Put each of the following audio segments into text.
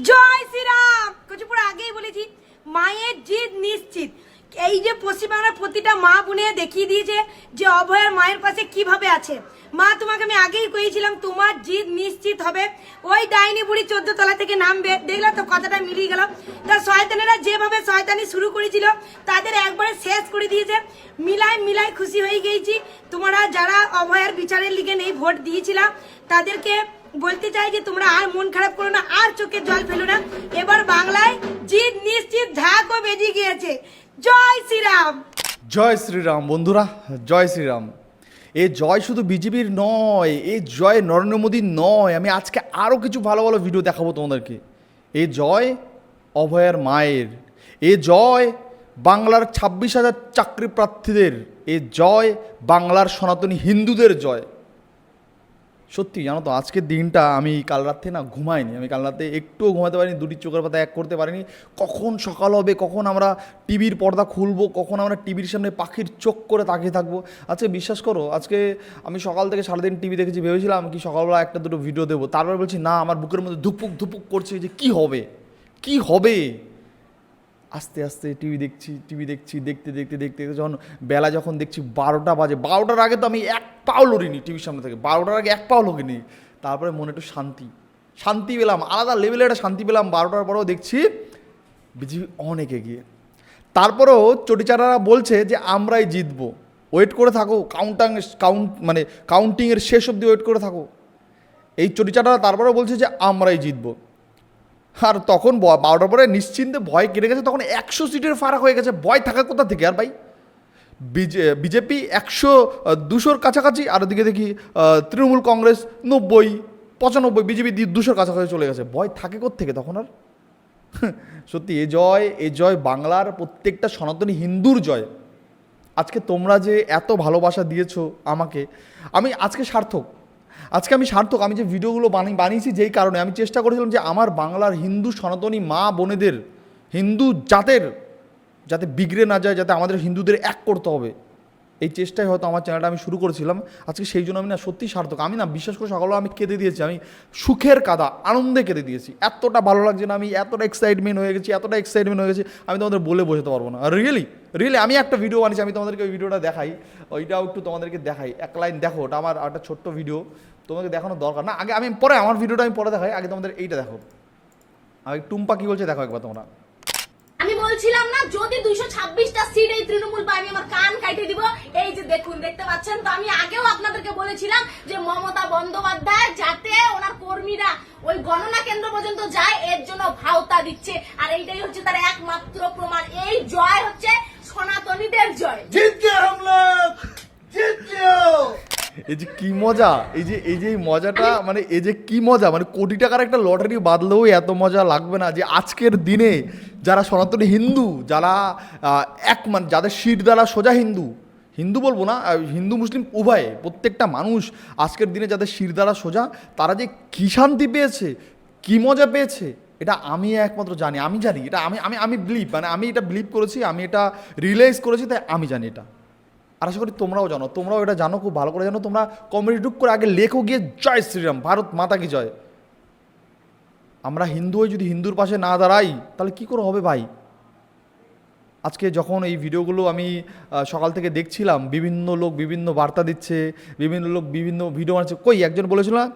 জয় শ্রীরাম। কিছু পরে আগেই বলেছি মায়ের জিদ নিশ্চিত। এই যে পশ্চিমবাংলার প্রতিটা মা বোনে দেখিয়ে দিয়েছে যে অভয়ার মায়ের পাশে কিভাবে আছে। মা তোমাকে আমি আগেই কইছিলাম তোমার জিদ নিশ্চিত হবে। ওই ডাইনি বুড়ি 14 তলা থেকে নামবে, দেখলে তো কথাটা মিলিয়ে গেল। তা শয়তানেরা যেভাবে শয়তানি শুরু করেছিল তাদের একবারে শেষ করে দিয়েছে। মিলাই খুশি হয়ে গেছি। তোমরা যারা অভয়ার বিচারের লিগে নেই ভোট দিয়েছিলাম তাদেরকে বলতে চাই যে তোমরা আর মন খারাপ করো না, আর চোখের জল ফেলো না। এবার বাংলায় জিত নিশ্চিত ঢাকও বেজে গিয়েছে। জয় শ্রীরাম। জয় শ্রীরাম বন্ধুরা, জয় শ্রীরাম। এই জয় শুধু বিজেপির নয়, এই জয় নরেন্দ্র মোদীর নয়। আমি আজকে আরও কিছু ভালো ভালো ভিডিও দেখাবো তোমাদেরকে। এই জয় অভয়ার মায়ের, এ জয় বাংলার 26,000 চাকরি প্রার্থীদের, এ জয় বাংলার সনাতনী হিন্দুদের জয়। সত্যি জানো তো, আজকের দিনটা আমি কাল রাতে না ঘুমাইনি। আমি কাল রাতে একটুও ঘুমাতে পারিনি, দুটি চোখের পাতা এক করতে পারিনি। কখন সকাল হবে, কখন আমরা টিভির পর্দা খুলবো, কখন আমরা টিভির সামনে পাখির চোখ করে তাকিয়ে থাকবো। আজকে বিশ্বাস করো, আজকে আমি সকাল থেকে সারাদিন টিভি দেখেছি, ভেবেছিলাম কি সকালবেলা একটা দুটো ভিডিও দেবো। তারপরে বলছি না, আমার বুকের মধ্যে ধুপুক ধুপুক করছে যে কী হবে কী হবে। আস্তে আস্তে টিভি দেখছি, দেখতে যখন বেলা যখন দেখছি 12টা বাজে, 12টার আগে তো আমি এক পাও লড়িনি টিভির সামনে থেকে, 12টার আগে এক পাও লড়িনি। তারপরে মনে একটু শান্তি পেলাম, আলাদা লেভেলে একটা শান্তি পেলাম। 12টার পরেও দেখছি বিজেপি অনেক এগিয়ে। তারপরেও চটিচারারা বলছে যে আমরাই জিতবো, ওয়েট করে থাকো, কাউন্টিংয়ের শেষ অবধি ওয়েট করে থাকো। এই চটিচারারা তারপরেও বলছে যে আমরাই জিতবো। আর তখন 12টার পরে নিশ্চিন্তে ভয় কেটে গেছে। তখন 100 সিটের ফারাক হয়ে গেছে। ভয় থাকা কোথা থেকে আর ভাই? বিজেপি 100-200 কাছাকাছি, আর ওদিকে দেখি তৃণমূল কংগ্রেস 90-95, বিজেপি 200 কাছাকাছি চলে গেছে। ভয় থাকে কোত্থেকে তখন আর? সত্যি এ জয় বাংলার প্রত্যেকটা সনাতনী হিন্দুর জয়। আজকে তোমরা যে এত ভালোবাসা দিয়েছো আমাকে, আমি আজকে সার্থক। আমি যে ভিডিওগুলো বানিয়েছি যেই কারণে আমি চেষ্টা করেছিলাম যে আমার বাংলার হিন্দু সনাতনী মা বোনেদের, হিন্দু যাতে বিগড়ে না যায়, যাতে আমাদের হিন্দুদের এক করতে হবে, এই চেষ্টায় হয়তো আমার চ্যানেলটা আমি শুরু করেছিলাম। আজকে সেই জন্য আমি না সত্যি সার্থক। আমি না বিশ্বাস করে সকালবেলা আমি কেঁদে দিয়েছি, আমি সুখের কাঁদা, আনন্দে কেঁদে দিয়েছি। এতটা ভালো লাগছে না, আমি এতটা এক্সাইটমেন্ট হয়ে গেছি, আমি তোমাদের বলে বোঝাতে পারবো না। রিয়েলি আমি একটা ভিডিও বানিয়েছি, আমি তোমাদেরকে ওই ভিডিওটা দেখাই, ওইটাও একটু তোমাদেরকে দেখাই। এক লাইন দেখো, ওটা আমার একটা ছোট্ট ভিডিও, তোমাকে দেখানোর দরকার না। আগে আমার ভিডিওটা আমি পরে দেখাই, আগে তোমাদের এইটা দেখো। আমি টুম্পা কি বলছে দেখো একবার তোমরা। আমি বলছিলাম না, যদি 226টা সিট এই তৃণমূল পায় আমি আমার কান কাটে দিব। এই যে দেখুন, দেখতে পাচ্ছেন তো, আমি আগেও আপনাদেরকে বলেছিলাম যে মমতা বন্দ্যোপাধ্যায় যাতে ওনার কর্মীরা ওই গণনা কেন্দ্র পর্যন্ত যায় এর জন্য ভাওতা দিচ্ছে। আর এইটাই হচ্ছে তার একমাত্র প্রমাণ। এই জয় হচ্ছে সনাতনীদের জয়। এই যে কি মজা, এই যে মজাটা, মানে এই যে কি মজা, মানে কোটি টাকার একটা লটারি বাঁধলেও এত মজা লাগবে না। যে আজকের দিনে যারা সনাতনী হিন্দু, যারা যাদের শির দ্বারা সোজা হিন্দু বলবো না, হিন্দু মুসলিম উভয়ে, প্রত্যেকটা মানুষ আজকের দিনে যাদের শির দ্বারা সোজা, তারা যে কী শান্তি পেয়েছে, কী মজা পেয়েছে, এটা আমি একমাত্র জানি। এটা আমি বিলিভ, মানে আমি এটা বিলিভ করেছি, আমি এটা রিয়েলাইজ করেছি, তাই আমি জানি এটা। আর আশা করি তোমরাও জানো, তোমরাও এটা জানো, খুব ভালো করে জানো। তোমরা কমেন্ট টুক করে আগে লেখো গিয়ে জয় শ্রীরাম, ভারত মাতা কি জয়। আমরা হিন্দু হয়ে যদি হিন্দুর পাশে না দাঁড়াই তাহলে কী করে হবে ভাই? আজকে যখন এই ভিডিওগুলো আমি সকাল থেকে দেখছিলাম, বিভিন্ন লোক বিভিন্ন বার্তা দিচ্ছে, বিভিন্ন লোক বিভিন্ন ভিডিও বানাচ্ছে। কই একজন বলেছিল না,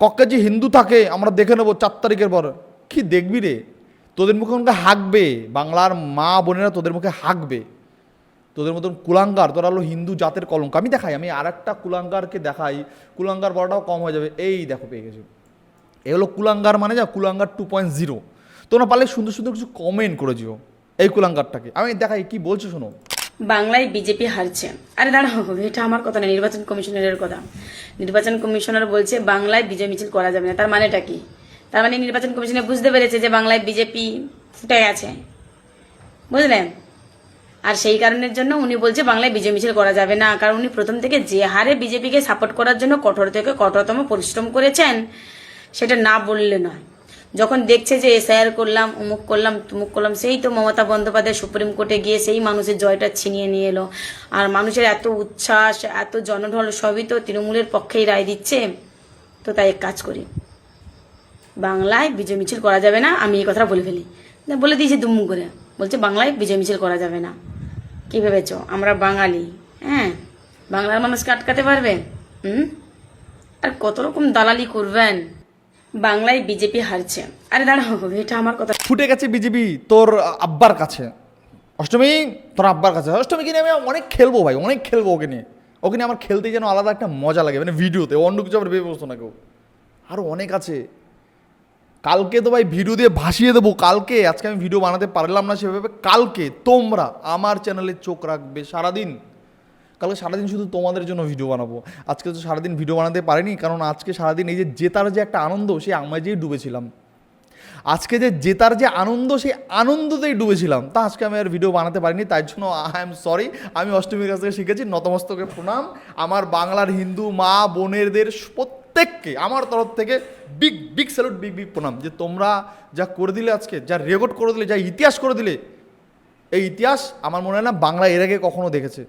কক্কাজি হিন্দু থাকে আমরা দেখে নেবো 4 তারিখের পর। কি দেখবি রে? তোদের মুখে হাঁকবে, বাংলার মা বোনেরা তোদের মুখে হাঁকবে। তোদের মতন কুলাঙ্গার, তোরা হলো হিন্দু জাতের কলঙ্ক। আমি আর একটা কুলাঙ্গারকে দেখাই, কুলাঙ্গার বড়টাও কম হয়ে যাবে। এই দেখো পেয়ে গেছে, এ হলো কুলাঙ্গার, মানে যা কুলাঙ্গার 2.0। তোমরা পারলে সুন্দর সুন্দর কিছু কমেন্ট করে দিও এই কুলাঙ্গারটাকে। আমি দেখাই কি বলছো, শোনো। বাংলায় বিজেপি হারছে। আরে দাঁড়াও, এটা আমার কথা না, নির্বাচন কমিশনারের কথা। নির্বাচন কমিশনার বলছে বাংলায় বিজয় মিছিল করা যাবে না। তার মানেটা কি? তার মানে নির্বাচন কমিশনে বুঝতে পেরেছে যে বাংলায় বিজেপি ফুটে গেছে, বুঝলেন? আর সেই কারণের জন্য উনি বলছে বাংলায় বিজয় মিছিল করা যাবে না। কারণ উনি প্রথম থেকে যে হারে বিজেপিকে সাপোর্ট করার জন্য কঠোর থেকে কঠোরতম পরিশ্রম করেছেন, সেটা না বললে নয়। যখন দেখছে যে এসআইআর করলাম, অমুক করলাম, তুমুক করলাম, সেই তো মমতা বন্দ্যোপাধ্যায় সুপ্রিম কোর্টে গিয়ে সেই মানুষের জয়টা ছিনিয়ে নিয়ে এলো। আর মানুষের এত উচ্ছ্বাস, এত জনঢল, সবই তো তৃণমূলের পক্ষেই রায় দিচ্ছে। তো তাই এক কাজ করি, বাংলায় বিজয় মিছিল করা যাবে না, আমি এই কথাটা বলে ফেলি। বলে দিয়েছি দুম করে, বলছে বাংলায় বিজয় মিছিল করা যাবে না। কি ভেবেছো আমরা বাঙালি? হ্যাঁ, বাংলার মানুষকে আটকাতে পারবে? আর কত রকম দালালি করবেন। বাংলায় বিজেপি হারছে। আরে দাঁড়াও, এটা আমার কথা। ফুটে গেছে বিজেপি তোর আব্বার কাছে। অষ্টমী তোর আব্বার কাছে। অষ্টমীকে নিয়ে আমি অনেক খেলবো ভাই, অনেক খেলবো ওকে নিয়ে। ওকে নিয়ে আমার খেলতে যেন আলাদা একটা মজা লাগে, মানে ভিডিওতে অন্য কিছু আবার ভেবে বসতো না কেউ। আরও অনেক আছে। কালকে তো ভাই ভিডিও দিয়ে ভাসিয়ে দেবো। কালকে, আজকে আমি ভিডিও বানাতে পারলাম না সেভাবে, কালকে তোমরা আমার চ্যানেলে চোখ রাখবে সারাদিন। কালকে সারাদিন শুধু তোমাদের জন্য ভিডিও বানাবো। আজকে তো সারাদিন ভিডিও বানাতে পারিনি, কারণ আজকে সারাদিন এই যে জেতার যে একটা আনন্দ, সেই আমেজেই ডুবেছিলাম। আজকে যে জেতার যে আনন্দ, সেই আনন্দতেই ডুবেছিলাম। তা আজকে আমি আর ভিডিও বানাতে পারিনি, তাই জন্য আই এম সরি। আমি অষ্টমীর কাছ থেকে শিখেছি নতমস্তকে প্রণাম। আমার বাংলার হিন্দু মা বোনেরদের প্রত্যেককে আমার তরফ থেকে big big salute, big big প্রণাম, যে তোমরা যা করে দিলে আজকে, যা রেকর্ড করে দিলে, যা ইতিহাস করে দিলে। এই ইতিহাস আমার মনে হয় না বাংলা এর আগে কখনো দেখেছে।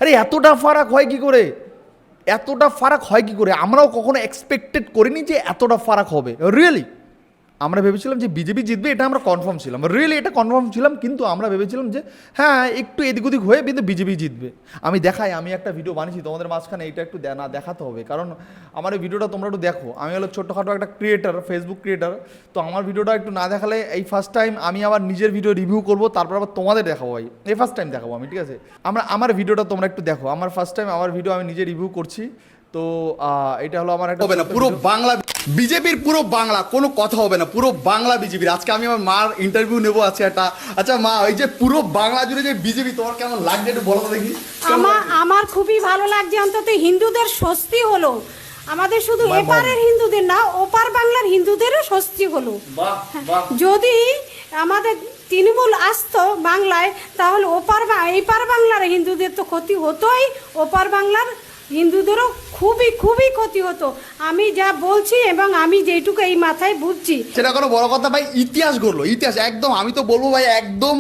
আরে এতটা ফারাক হয় কি করে? এতটা ফারাক হয় কি করে? আমরাও কখনো এক্সপেক্টেড করিনি যে এতটা ফারাক হবে। রিয়েলি আমরা ভেবেছিলাম যে বিজেপি জিতবে, এটা আমরা কনফার্ম ছিলাম, রিয়েলি এটা কনফার্ম ছিলাম। কিন্তু আমরা ভেবেছিলাম যে হ্যাঁ একটু এদিক ওদিক হয়ে কিন্তু বিজেপি জিতবে। আমি দেখাই, আমি একটা ভিডিও বানিয়েছি তোমাদের মাঝখানে, এইটা একটু না দেখাতে হবে, কারণ আমার এই ভিডিওটা তোমরা একটু দেখো। আমি হলো ছোট্টখাটো একটা ক্রিয়েটার, ফেসবুক ক্রিয়েটার। তো আমার ভিডিওটা একটু না দেখালে, এই ফার্স্ট টাইম আমি আবার নিজের ভিডিও রিভিউ করবো, তারপর আবার তোমাদের দেখাবো ভাই। এই ফার্স্ট টাইম দেখাবো আমি, ঠিক আছে? আমার ভিডিওটা তোমরা একটু দেখো। আমার ফার্স্ট টাইম আমার ভিডিও আমি নিজে রিভিউ করছি। তো এটা হলো আমার একটা হবে না পুরো বাংলা বিজেপির, পুরো বাংলা কোনো কথা হবে না, পুরো বাংলা বিজেপির। আজকে আমি আমার মার ইন্টারভিউ নেবো আছে একটা। আচ্ছা মা, এই যে পুরো বাংলা জুড়ে যে বিজেপি, তোমার কেমন লাগছে একটু বলো তো দেখি। আমার খুবই ভালো লাগছে, অন্তত হিন্দুদের স্বস্তি হলো। আমাদের শুধু এপারের হিন্দুদের না, ওপার বাংলার হিন্দুদেরও স্বস্তি হলো। যদি আমাদের তৃণমূল আসতো বাংলায়, তাহলে এপার বাংলার হিন্দুদের তো ক্ষতি হতোই, ওপার বাংলার হিন্দুদেরও খুবই খুবই ক্ষতি হতো। আমি যা বলছি এবং আমি যেটুকু এই মাথায় বুঝছি, সেটা কোনো বড় কথা ভাই। ইতিহাস গড়লো, ইতিহাস একদম। আমি তো বলবো ভাই একদম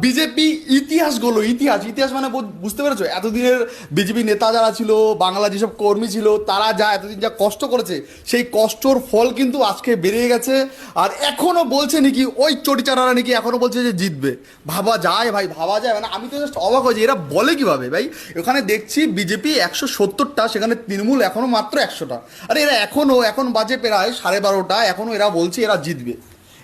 বিজেপি ইতিহাস গড়লো, ইতিহাস মানে বুঝতে পেরেছো? এতদিনের বিজেপি নেতা যারা ছিল, বাংলা যেসব কর্মী ছিল, তারা যা এতদিন যা কষ্ট করেছে, সেই কষ্টর ফল কিন্তু আজকে বেরিয়ে গেছে। আর এখনো বলছে নাকি ওই চটিচারারা নাকি এখনো বলছে যে জিতবে। ভাবা যায় ভাই, ভাবা যায়। মানে আমি তো জাস্ট অবাক হয়েছি, এরা বলে কিভাবে ভাই? ওখানে দেখছি বিজেপি 170টা, সেখানে তৃণমূল এখনো মাত্র 100টা। আরে এরা এখন বাজে প্রায় 12:30, এখনো এরা বলছে এরা জিতবে।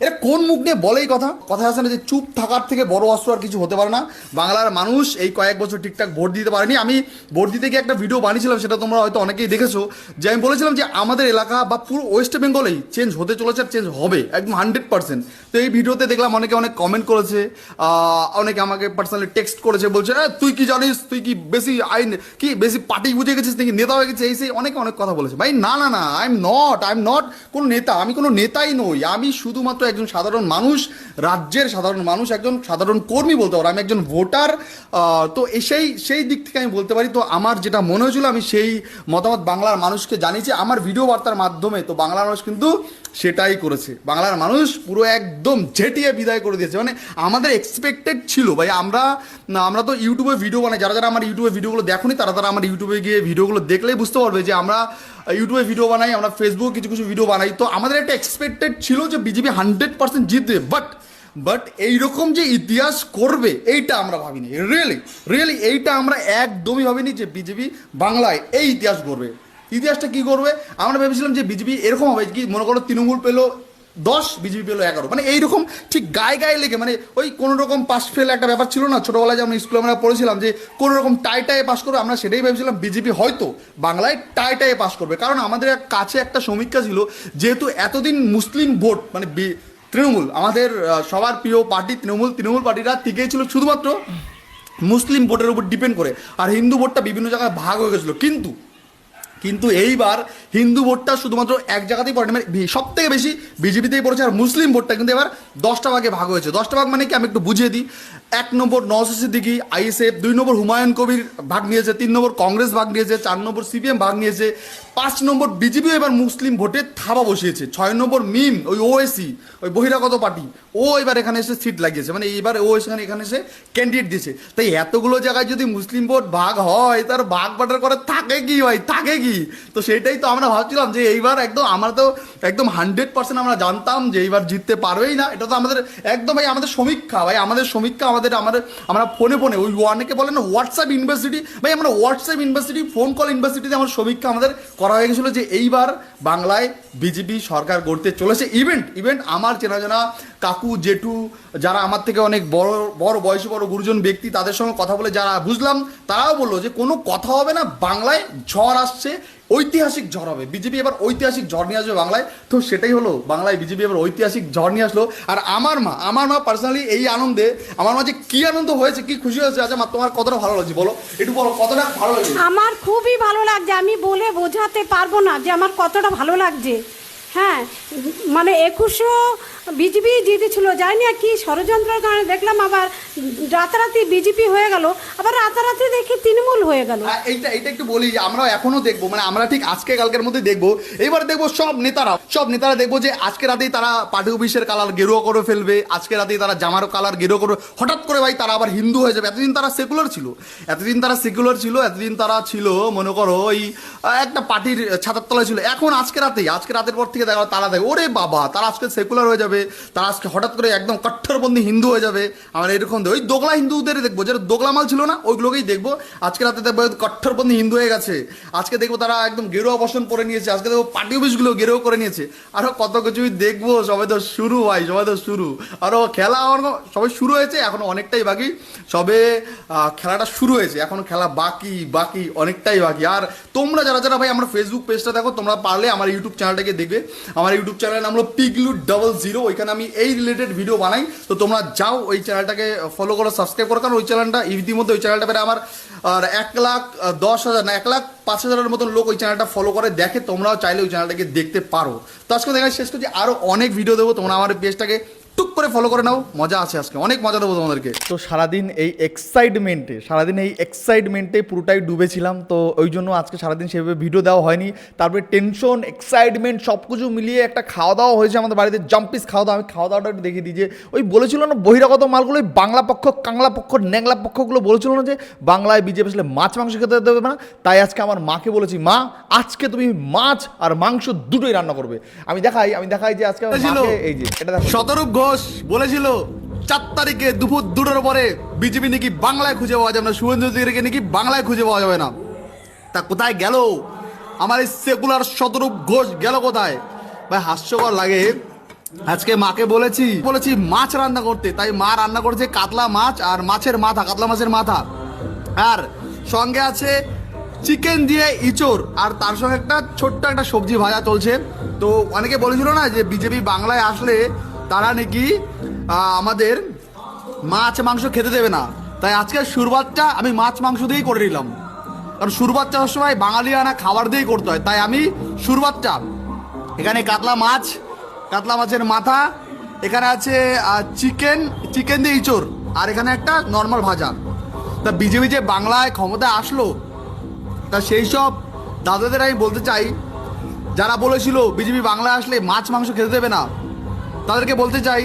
এরা কোন মুখ নিয়ে বলে এই কথা আছে না যে চুপ থাকার থেকে বড় অস্ত্র আর কিছু হতে পারে না। বাংলার মানুষ এই কয়েক বছর ঠিকঠাক ভোট দিতে পারেনি। আমি ভোট দিতে গিয়ে একটা ভিডিও বানিয়েছিলাম, সেটা তোমরা হয়তো অনেকেই দেখেছো, যে আমি বলেছিলাম যে আমাদের এলাকা বা পুরো ওয়েস্ট বেঙ্গলেই চেঞ্জ হতে চলেছে, আর চেঞ্জ হবে একদম 100%। তো এই ভিডিওতে দেখলাম অনেকে অনেক কমেন্ট করেছে, অনেকে আমাকে পার্সোনালি টেক্সট করেছে, বলছে তুই কি জানিস, তুই কি বেশি আইন কি বেশি পার্টি বুঝে গেছিস নাকি, নেতা হয়ে গেছিস, এই সেই অনেকে অনেক কথা বলেছে। ভাই না, আই এম নট কোনো নেতা, আমি কোনো নেতাই নই। আমি শুধুমাত্র একজন সাধারণ মানুষ, রাজ্যের সাধারণ মানুষ, একজন সাধারণ কর্মী বলতে পারো। আমি একজন ভোটার। তো সেই দিক থেকে আমি বলতে পারি। তো আমার যেটা মনে হয়েছিল, আমি সেই মতামত বাংলার মানুষকে জানিয়েছি আমার ভিডিও বার্তার মাধ্যমে। তো বাংলার মানুষ কিন্তু সেটাই করেছে। বাংলার মানুষ পুরো একদম ঝেঁটিয়ে বিদায় করে দিয়েছে। মানে আমাদের এক্সপেক্টেড ছিল ভাই, আমরা তো ইউটিউবে ভিডিও বানাই। যারা আমার ইউটিউবে ভিডিওগুলো দেখোনি, তারা আমার ইউটিউবে গিয়ে ভিডিওগুলো দেখলেই বুঝতে পারবে যে আমরা ইউটিউবে ভিডিও বানাই, আমরা ফেসবুকে কিছু ভিডিও বানাই। তো আমাদের একটা এক্সপেক্টেড ছিল যে বিজেপি 100% জিতবে, বাট এইরকম যে ইতিহাস করবে এইটা আমরা ভাবিনি। রিয়েলি এইটা আমরা একদমই ভাবিনি যে বিজেপি বাংলায় এই ইতিহাস করবে। ইতিহাসটা কি করবে? আমরা ভেবেছিলাম যে বিজেপি এরকম হবে কি, মনে করো তৃণমূল পেলো 10, বিজেপি পেলো 11, মানে এইরকম ঠিক গায়ে লেগে, মানে ওই কোনো রকম পাস ফেল একটা ব্যাপার ছিল না ছোটোবেলায়, যে আমরা স্কুলে আমরা পড়েছিলাম যে কোনো রকম টাইটায়ে পাস করবে। আমরা সেটাই ভেবেছিলাম বিজেপি হয়তো বাংলায় টাইটায়ে পাস করবে, কারণ আমাদের কাছে একটা সমীক্ষা ছিল, যেহেতু এতদিন মুসলিম ভোট মানে তৃণমূল, আমাদের সবার প্রিয় পার্টি তৃণমূল পার্টিরা টিকেই ছিল শুধুমাত্র মুসলিম ভোটের উপর ডিপেন্ড করে, আর হিন্দু ভোটটা বিভিন্ন জায়গায় ভাগ হয়ে গেছিলো। কিন্তু এইবার হিন্দু ভোটটা শুধুমাত্র এক জায়গাতেই পড়ে, মানে সব থেকে বেশি বিজেপিতেই পড়েছে, আর মুসলিম ভোটটা কিন্তু এবার 10টা ভাগে ভাগ হয়েছে। 10টা ভাগ মানে কি, আমি একটু বুঝিয়ে দিই। 1 নম্বর নওশাদ সিদ্দিকী ISF, 2 নম্বর হুমায়ুন কবির ভাগ নিয়েছে, 3 নম্বর কংগ্রেস ভাগ নিয়েছে, 4 নম্বর CPM ভাগ নিয়েছে, 5 নম্বর বিজেপি এবার মুসলিম ভোটে থাবা বসিয়েছে। 6 নম্বর মিম ওই ওএসি ওই বহিরাগত পার্টি ও এবার এখানে এসে সিট লাগিয়েছে, মানে এইবার ও এখানে এসে ক্যান্ডিডেট দিয়েছে। তাই এতগুলো জায়গায় যদি মুসলিম ভোট ভাগ হয় তার ভাগ বাটার করে থাকে কি ভাই, থাকে কি? তো সেটাই তো আমরা ভাবছিলাম যে এইবার একদম আমরা তো একদম 100% আমরা জানতাম যে এইবার জিততে পারবেই না। এটা তো আমাদের একদম ভাই আমাদের সমীক্ষা, ভাই আমাদের সমীক্ষা, আমরা ফোনে ওই অনেকে বলেন না হোয়াটসঅ্যাপ ইউনিভার্সিটি, ভাই আমরা হোয়াটসঅ্যাপ ইউনিভার্সিটি ফোন কল ইউনিভার্সিটিতে আমার সমীক্ষা আমাদের করা হয়ে গেছিলো যে এইবার বাংলায় বিজেপি সরকার গড়তে চলেছে। ইভেন্ট আমার চেনা কাকু জেঠু যারা আমার থেকে অনেক বড় বয়সী বড় গুরুজন ব্যক্তি তাদের সঙ্গে কথা বলে যারা বুঝলাম তারাও বললো যে কোনো কথা হবে না, বাংলায় ঝড় আসছে, ঐতিহাসিক ঝড় হবে, বিজেপি এবার ঐতিহাসিক ঝড় নিয়ে আসবে বাংলায়। তো সেটাই হলো, বাংলায় বিজেপি এবার ঐতিহাসিক ঝড় নিয়ে আসলো। আর আমার মা পার্সোনালি এই আনন্দে, আমার মা যে কি আনন্দ হয়েছে, কি খুশি হয়েছে। আচ্ছা মা, তোমার কতটা ভালো লাগছে বলো, একটু বলো কতটা ভালো লাগছে? আমার খুবই ভালো লাগছে, আমি বলে বোঝাতে পারবো না যে আমার কতটা ভালো লাগছে। হ্যাঁ, মানে 2100 বিজেপি জিতেছিল, জানি না কি ষড়যন্ত্রের কারণে দেখলাম আবার রাতারাতি বিজেপি হয়ে গেল, আবার রাতারাতি দেখি তৃণমূল হয়ে গেল। এইটা একটু বলি, আমরা এখনো দেখবো, মানে আমরা ঠিক আজকে কালকের মধ্যে দেখবো, এইবার দেখবো সব নেতারা দেখবো যে আজকে রাতেই তারা পার্টি অফিসের কালার গেরুয়া করে ফেলবে, আজকে রাতেই তারা জামার কালার গেরুয়া করে, হঠাৎ করে ভাই তারা আবার হিন্দু হয়ে যাবে। এতদিন তারা সেকুলার ছিল, এতদিন তারা ছিল মনে করো ওই একটা পার্টির ছাতার তলায় ছিল। এখন আজকে রাতের পর থেকে দেখা তারা দেখো ওরে বাবা, তারা আজকে সেকুলার হয়ে যাবে, তারা আজকে হঠাৎ করে একদম কট্টরপন্থী হিন্দু হয়ে যাবে। আমরা এরকম ওই দোগলা হিন্দুদের দেখবো, যেটা দোগলা মাল ছিল না ওইগুলোকেই দেখবো। আজকে রাতে দেখবো কট্টরপন্থী হিন্দু হয়ে গেছে, আজকে দেখবো তারা একদম গেরুয়া বসন পরে নিয়েছে, আজকে দেখবো পার্টি অফিসগুলো গেরুয়া করে নিয়েছে, আরো কত কিছুই দেখবো। সবাই তো শুরু, আরো খেলা সবাই শুরু হয়েছে, এখনো অনেকটাই বাকি, সবে খেলাটা শুরু হয়েছে, এখন খেলা বাকি অনেকটাই বাকি। আর তোমরা যারা ভাই আমরা ফেসবুক পেজটা দেখো, তোমরা পারলে আমার ইউটিউব চ্যানেলটাকে দেখবে। আমার ইউটিউব চ্যানেলের নাম হলো Piglu00, ওইখানে আমি এই রিলেটেড ভিডিও বানাই। তো তোমরা যাও ওই চ্যানেলটাকে ফলো করো, সাবস্ক্রাইব করো, কারণ ওই চ্যানেলটা ইতিমধ্যে ওই চ্যানেলটা পেরে আমার 1,10,000 মতন লোক ওই চ্যানেলটা ফলো করে দেখে। তোমরাও চাইলে ওই চ্যানেলটাকে দেখতে পারো। তো আজকে দেখা শেষ করছি, আরও অনেক ভিডিও দেবো, তোমরা আমার পেজটাকে টুক করে ফলো করে নাও, মজা আছে, আজকে অনেক মজা দেবো তোমাদেরকে। তো সারাদিন এই এক্সাইটমেন্টে পুরোটাই ডুবেছিলাম, তো ওই জন্য আজকে সারাদিন সেভাবে ভিডিও দেওয়া হয়নি। তারপরে টেনশন, এক্সাইটমেন্ট সব কিছু মিলিয়ে একটা খাওয়া দাওয়া হয়েছে আমাদের বাড়িতে, জাম্পিস খাওয়া দাওয়া। আমি খাওয়া দাওয়াটা একটু দেখিয়ে দিই যে ওই বলেছিল না বহিরাগত মালগুলো, ওই বাংলা পক্ষ, কাংলা পক্ষ, ন্যাংলা পক্ষগুলো বলেছিল না যে বাংলায় বিজেপি আসলে মাছ মাংস খেতে দেবে না। তাই আজকে আমার মাকে বলেছি, মা আজকে তুমি মাছ আর মাংস দুটোই রান্না করবে। আমি দেখাই যে আজকে এই যে এটা দেখো, শতরূপ ঘোষ বলেছিল 4 তারিখে দুপুর 2টার পরে বিজেপি নাকি বাংলায় খুঁজে পাওয়া যাবে না, শুভেন্দু অধিকারীকে নাকি বাংলায় খুঁজে পাওয়া যাবে না। তা কোথায় গেল আমার এই সেকুলার শতরূপ ঘোষ, গেল কোথায় ভাই? হাস্যকর লাগে। আজকে মাকে বলেছি মাছ রান্না করতে, তাই মা রান্না করেছে কাতলা মাছ আর কাতলা মাছের মাথা, আর সঙ্গে আছে চিকেন দিয়ে ইঁচড়, আর তার সঙ্গে একটা ছোট্ট একটা সবজি ভাজা চলছে। তো অনেকে বলেছিল না যে বিজেপি বাংলায় আসলে তারা নাকি আমাদের মাছ মাংস খেতে দেবে না, তাই আজকে শুরুয়াতটা আমি মাছ মাংস দিয়েই করে নিলাম, কারণ শুরুয়াতটা সবসময় বাঙালি আনা খাবার দিয়েই করতে হয়। তাই আমি শুরুয়াতটা এখানে কাতলা মাছের মাথা, এখানে আছে চিকেন দিয়ে ইঁচড়, আর এখানে একটা নর্মাল ভাজা। তা বিজেপি যে বাংলায় ক্ষমতায় আসলো, তা সেই সব দাদাদের আমি বলতে চাই যারা বলেছিল বিজেপি বাংলায় আসলে মাছ মাংস খেতে দেবে না, তাদেরকে বলতে চাই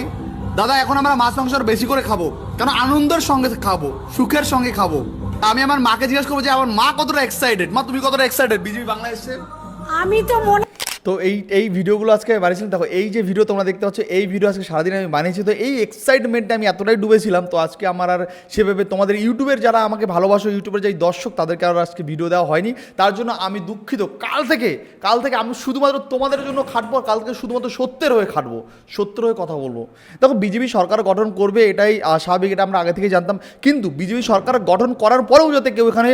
দাদা এখন আমরা মাছ মাংস আরো বেশি করে খাবো, কারণ আনন্দের সঙ্গে খাবো, সুখের সঙ্গে খাবো। আমি আমার মাকে জিজ্ঞেস করবো যে আমার মা কতটা এক্সাইটেড, মা তুমি কতটা এক্সাইটেড বিজেপি বাংলায় এসছে? আমি তো মনে তো এই ভিডিওগুলো আজকে বানিয়েছিলাম। দেখো এই যে ভিডিও তোমরা দেখতে পাচ্ছ, এই ভিডিও আজকে সারাদিন আমি বানিয়েছি। তো এই এক্সাইটমেন্টে আমি এতটাই ডুবেছিলাম, তো আজকে আমার আর সেভাবে তোমাদের ইউটিউবের যারা আমাকে ভালোবাসো, ইউটিউবের যে দর্শক, তাদেরকে আর আজকে ভিডিও দেওয়া হয়নি, তার জন্য আমি দুঃখিত। কাল থেকে আমি শুধুমাত্র তোমাদের জন্য খাটবো, কাল থেকে শুধুমাত্র সত্যের হয়ে খাটবো, সত্যের হয়ে কথা বলবো। দেখো বিজেপি সরকার গঠন করবে, এটাই স্বাভাবিক, এটা আমরা আগে থেকে জানতাম। কিন্তু বিজেপি সরকার গঠন করার পরেও যাতে কেউ এখানে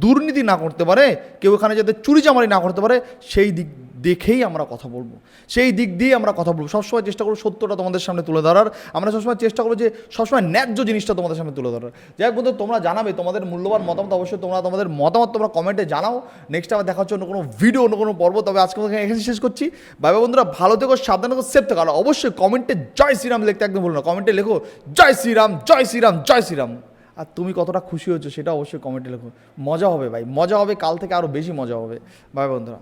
দুর্নীতি না করতে পারে, কেউ এখানে যাতে চুরিচামারি না করতে পারে, সেই দিক দেখেই আমরা কথা বলবো, সেই দিক দিয়ে আমরা কথা বলবো। সবসময় চেষ্টা করবো সত্যটা তোমাদের সামনে তুলে ধরার, আমরা সবসময় চেষ্টা করবো যে সবসময় ন্যায্য জিনিসটা তোমাদের সামনে তুলে ধরার। যাই হোক বন্ধু, তোমরা জানাবে তোমাদের মূল্যবান মতামত, অবশ্যই তোমাদের মতামত তোমরা কমেন্টে জানাও। নেক্সট আবার দেখা হচ্ছে অন্য কোনো ভিডিও, অন্য কোনো পর্ব। তবে আজকে এখানে শেষ করছি। বাই বাই বন্ধুরা, ভালো থেকো, সাবধান থেকো, সেফ থেকো। আর অবশ্যই কমেন্টে জয় শ্রীরাম লিখতে একদম ভুলো না, কমেন্টে লেখো জয় শ্রীরাম, জয় শ্রীরাম, জয় শ্রীরাম। আর তুমি কতটা খুশি হয়েছো সেটা অবশ্যই কমেন্টে লেখো। মজা হবে ভাই, মজা হবে, কাল থেকে আরও বেশি মজা হবে। বাই বন্ধুরা।